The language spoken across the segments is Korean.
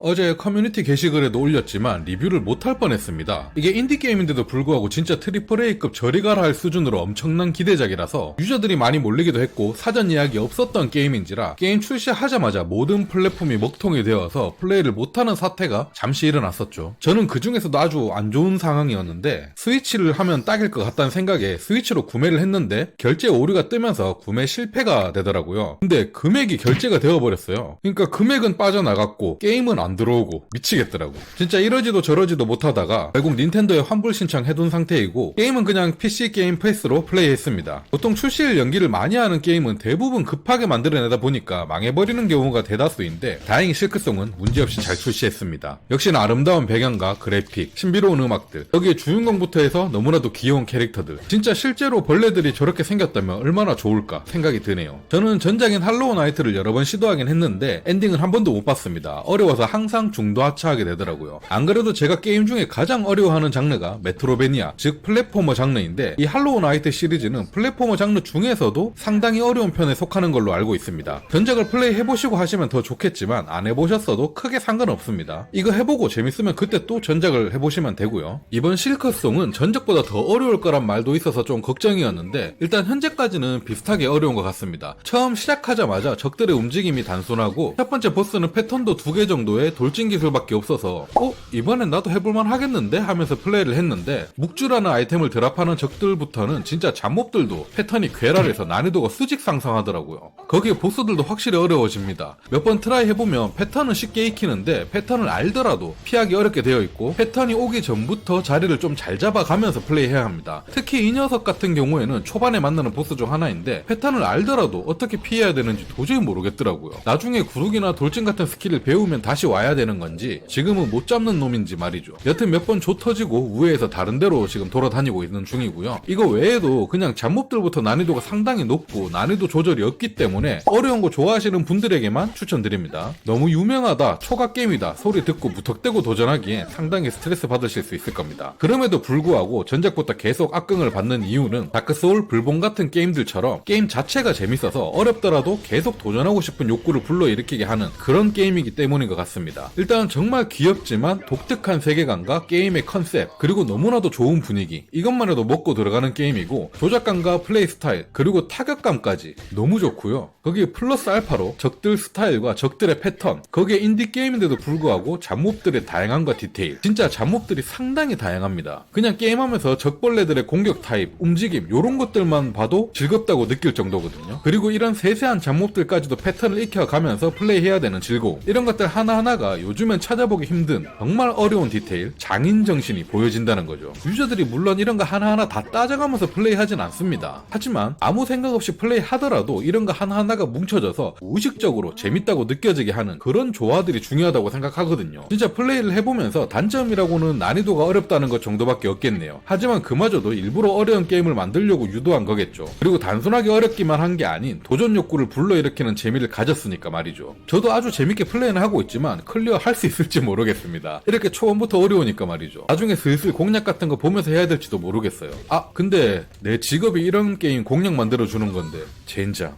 어제 커뮤니티 게시글에도 올렸지만 리뷰를 못할 뻔했습니다. 이게 인디게임인데도 불구하고 진짜 AAA급 저리 가라 할 수준으로 엄청난 기대작이라서 유저들이 많이 몰리기도 했고 사전 예약이 없었던 게임인지라 게임 출시하자마자 모든 플랫폼이 먹통이 되어서 플레이를 못하는 사태가 잠시 일어났었죠. 저는 그 중에서도 아주 안 좋은 상황이었는데 스위치를 하면 딱일 것 같다는 생각에 스위치로 구매를 했는데 결제 오류가 뜨면서 구매 실패가 되더라고요. 근데 금액이 결제가 되어버렸어요. 그러니까 금액은 빠져나갔고 게임은 안 들어오고 미치겠더라고. 진짜 이러지도 저러지도 못하다가 결국 닌텐도에 환불 신청해둔 상태이고 게임은 그냥 PC 게임 패스로 플레이했습니다. 보통 출시일 연기를 많이 하는 게임은 대부분 급하게 만들어내다 보니까 망해버리는 경우가 대다수인데 다행히 실크송은 문제없이 잘 출시했습니다. 역시나 아름다운 배경과 그래픽, 신비로운 음악들, 여기에 주인공부터 해서 너무나도 귀여운 캐릭터들, 진짜 실제로 벌레들이 저렇게 생겼다면 얼마나 좋을까 생각이 드네요. 저는 전작인 할로우 나이트를 여러 번 시도하긴 했는데 엔딩을 한 번도 못 봤습니다. 어려워서 항상 중도 하차하게 되더라고요. 안 그래도 제가 게임 중에 가장 어려워하는 장르가 메트로베니아, 즉 플랫포머 장르인데 이 할로우 나이트 시리즈는 플랫포머 장르 중에서도 상당히 어려운 편에 속하는 걸로 알고 있습니다. 전작을 플레이 해보시고 하시면 더 좋겠지만 안 해보셨어도 크게 상관없습니다. 이거 해보고 재밌으면 그때 또 전작을 해보시면 되고요. 이번 실크송은 전작보다 더 어려울 거란 말도 있어서 좀 걱정이었는데 일단 현재까지는 비슷하게 어려운 것 같습니다. 처음 시작하자마자 적들의 움직임이 단순하고 첫 번째 보스는 패턴도 2개 정도의 돌진 기술밖에 없어서 이번엔 나도 해볼만 하겠는데 하면서 플레이를 했는데 묵주라는 아이템을 드랍하는 적들부터는 진짜 잡몹들도 패턴이 괴랄해서 난이도가 수직 상승하더라고요. 거기에 보스들도 확실히 어려워집니다. 몇 번 트라이 해보면 패턴은 쉽게 익히는데 패턴을 알더라도 피하기 어렵게 되어 있고 패턴이 오기 전부터 자리를 좀 잘 잡아가면서 플레이해야 합니다. 특히 이 녀석 같은 경우에는 초반에 만나는 보스 중 하나인데 패턴을 알더라도 어떻게 피해야 되는지 도저히 모르겠더라고요. 나중에 구르기나 돌진 같은 스킬을 배우면 다시 와야 되는 건지 지금은 못 잡는 놈인지 말이죠. 여튼 몇 번 조 터지고 우회해서 다른 데로 지금 돌아다니고 있는 중이고요. 이거 외에도 그냥 잡몹들부터 난이도가 상당히 높고 난이도 조절이 없기 때문에 어려운 거 좋아하시는 분들에게만 추천드립니다. 너무 유명하다, 초가 게임이다 소리 듣고 무턱대고 도전하기엔 상당히 스트레스 받으실 수 있을 겁니다. 그럼에도 불구하고 전작부터 계속 악평을 받는 이유는 다크소울, 불본 같은 게임들처럼 게임 자체가 재밌어서 어렵더라도 계속 도전하고 싶은 욕구를 불러일으키게 하는 그런 게임이기 때문인 것 같습니다. 일단 정말 귀엽지만 독특한 세계관과 게임의 컨셉, 그리고 너무나도 좋은 분위기, 이것만 해도 먹고 들어가는 게임이고 조작감과 플레이 스타일, 그리고 타격감까지 너무 좋고요. 거기에 플러스 알파로 적들 스타일과 적들의 패턴, 거기에 인디게임인데도 불구하고 잡몹들의 다양함과 디테일, 진짜 잡몹들이 상당히 다양합니다. 그냥 게임하면서 적벌레들의 공격 타입, 움직임 요런 것들만 봐도 즐겁다고 느낄 정도거든요. 그리고 이런 세세한 잡몹들까지도 패턴을 익혀가면서 플레이해야 되는 즐거움, 이런 것들 하나하나가 요즘엔 찾아보기 힘든 정말 어려운 디테일, 장인정신이 보여진다는 거죠. 유저들이 물론 이런 거 하나하나 다 따져가면서 플레이하진 않습니다. 하지만 아무 생각 없이 플레이하더라도 이런 거 하나하나가 뭉쳐져서 무의식적으로 재밌다고 느껴지게 하는 그런 조화들이 중요하다고 생각하거든요. 진짜 플레이를 해보면서 단점이라고는 난이도가 어렵다는 것 정도밖에 없겠네요. 하지만 그마저도 일부러 어려운 게임을 만들려고 유도한 거겠죠. 그리고 단순하게 어렵기만 한 게 아닌 도전 욕구를 불러일으키는 재미를 가졌으니까 말이죠. 저도 아주 재밌게 플레이는 하고 있지만 클리어 할 수 있을지 모르겠습니다. 이렇게 초반부터 어려우니까 말이죠. 나중에 슬슬 공략 같은 거 보면서 해야 될지도 모르겠어요. 근데 내 직업이 이런 게임 공략 만들어주는 건데 젠장.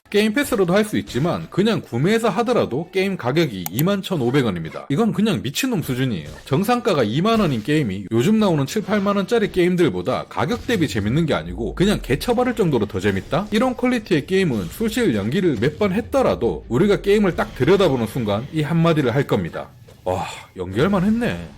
게임 패스로도 할 수 있지만 그냥 구매해서 하더라도 게임 가격이 21,500원입니다. 이건 그냥 미친놈 수준이에요. 정상가가 2만원인 게임이 요즘 나오는 7, 8만원짜리 게임들보다 가격 대비 재밌는 게 아니고 그냥 개처바를 정도로 더 재밌다? 이런 퀄리티의 게임은 출시일 연기를 몇 번 했더라도 우리가 게임을 딱 들여다보는 순간 이 한마디를 할 겁니다. 와, 연기할만 했네.